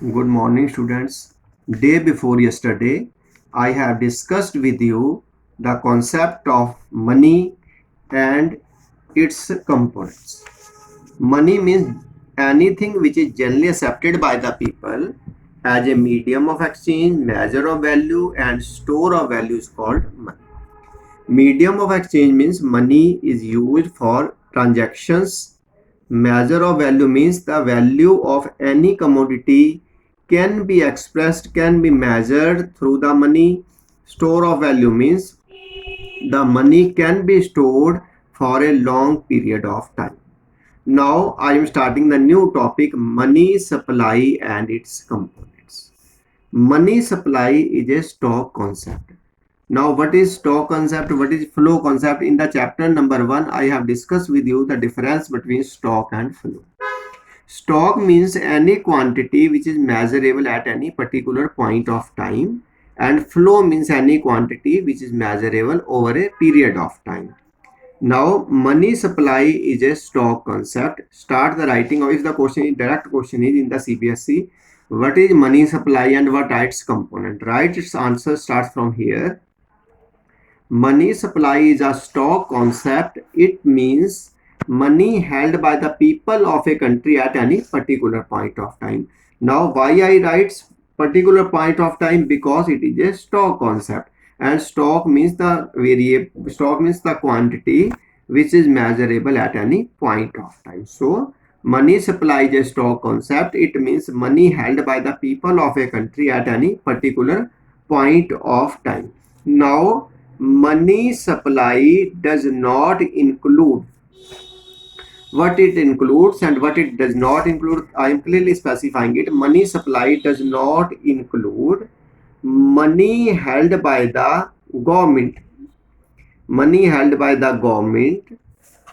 Good morning, students. Day before yesterday, I have discussed with you the concept of money and its components. Money means anything which is generally accepted by the people as a medium of exchange, measure of value, and store of value is called money. Medium of exchange means money is used for transactions. Measure of value means the value of any commodity can be expressed, can be measured through the money. Store of value means the money can be stored for a long period of time. Now I am starting the new topic, money supply and its components. Money supply is a stock concept. Now, what is stock concept? What is flow concept? In the chapter number 1, I have discussed with you the difference between stock and flow. Stock means any quantity which is measurable at any particular point of time, and flow means any quantity which is measurable over a period of time. Now, money supply is a stock concept. Start the writing, or if the question, direct question is in the CBSE, what is money supply and what are its component? Write its answer starts from here. Money supply is a stock concept. It means money held by the people of a country at any particular point of time. Now, why I write particular point of time? Because it is a stock concept, and stock means the variable. Stock means the quantity which is measurable at any point of time. So, money supply is a stock concept. It means money held by the people of a country at any particular point of time. Now, money supply does not include what it includes and what it does not include. I am clearly specifying it. Money supply does not include money held by the government,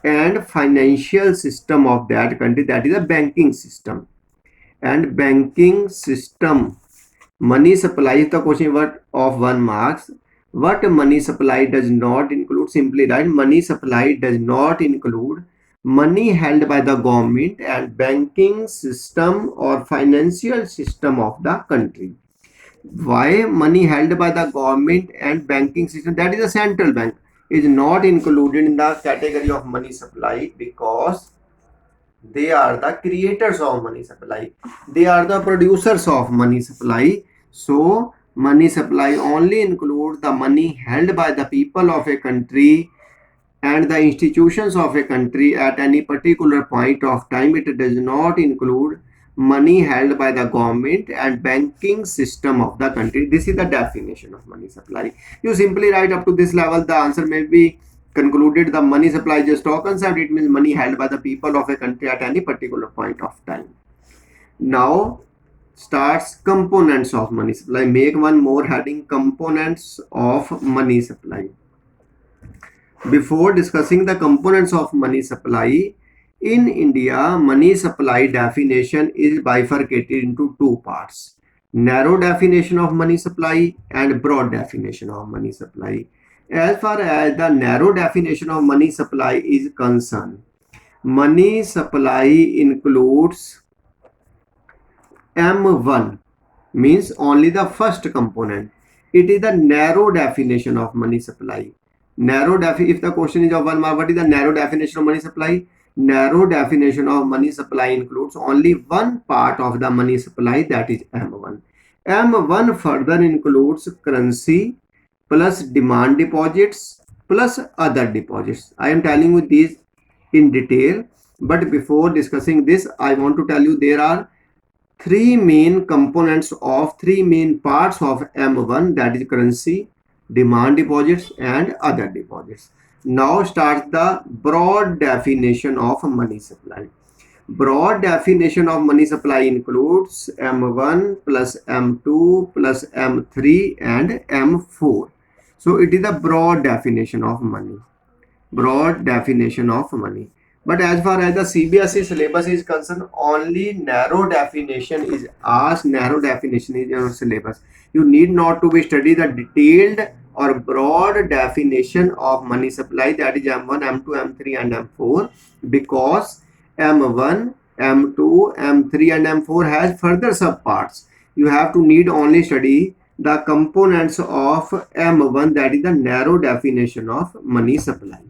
and financial system of that country, that is a banking system. And banking system, money supply is the question word of 1 marks. What money supply does not include? Simply write money supply does not include money held by the government and banking system or financial system of the country. Why money held by the government and banking system, that is a central bank, is not included in the category of money supply? Because they are the creators of money supply, they are the producers of money supply. So money supply only includes the money held by the people of a country and the institutions of a country at any particular point of time. It does not include money held by the government and banking system of the country. This is the definition of money supply. You simply write up to this level, the answer may be concluded. The money supply is a stock concept. It means money held by the people of a country at any particular point of time. Now starts components of money supply. Make one more heading, components of money supply. Before discussing the components of money supply, in India, money supply definition is bifurcated into two parts: narrow definition of money supply and broad definition of money supply. As far as the narrow definition of money supply is concerned, money supply includes M1, means only the first component. It is the narrow definition of money supply. If the question is of 1 mark, what is the narrow definition of money supply? Narrow definition of money supply includes only one part of the money supply, that is M1. M1 further includes currency plus demand deposits plus other deposits. I am telling you these in detail, but before discussing this, I want to tell you there are three main components of three main parts of M1, that is currency, demand deposits and other deposits. Now starts the broad definition of money supply. Broad definition of money supply includes M1 plus M2 plus M3 and M4. So it is the broad definition of money. Broad definition of money. But as far as the CBSE syllabus is concerned, only narrow definition is asked. Narrow definition is your syllabus. You need not to be study the detailed or broad definition of money supply, that is M1, M2, M3 and M4, because M1 M2, M3 and M4 has further subparts. You have to need only study the components of M1, that is the narrow definition of money supply.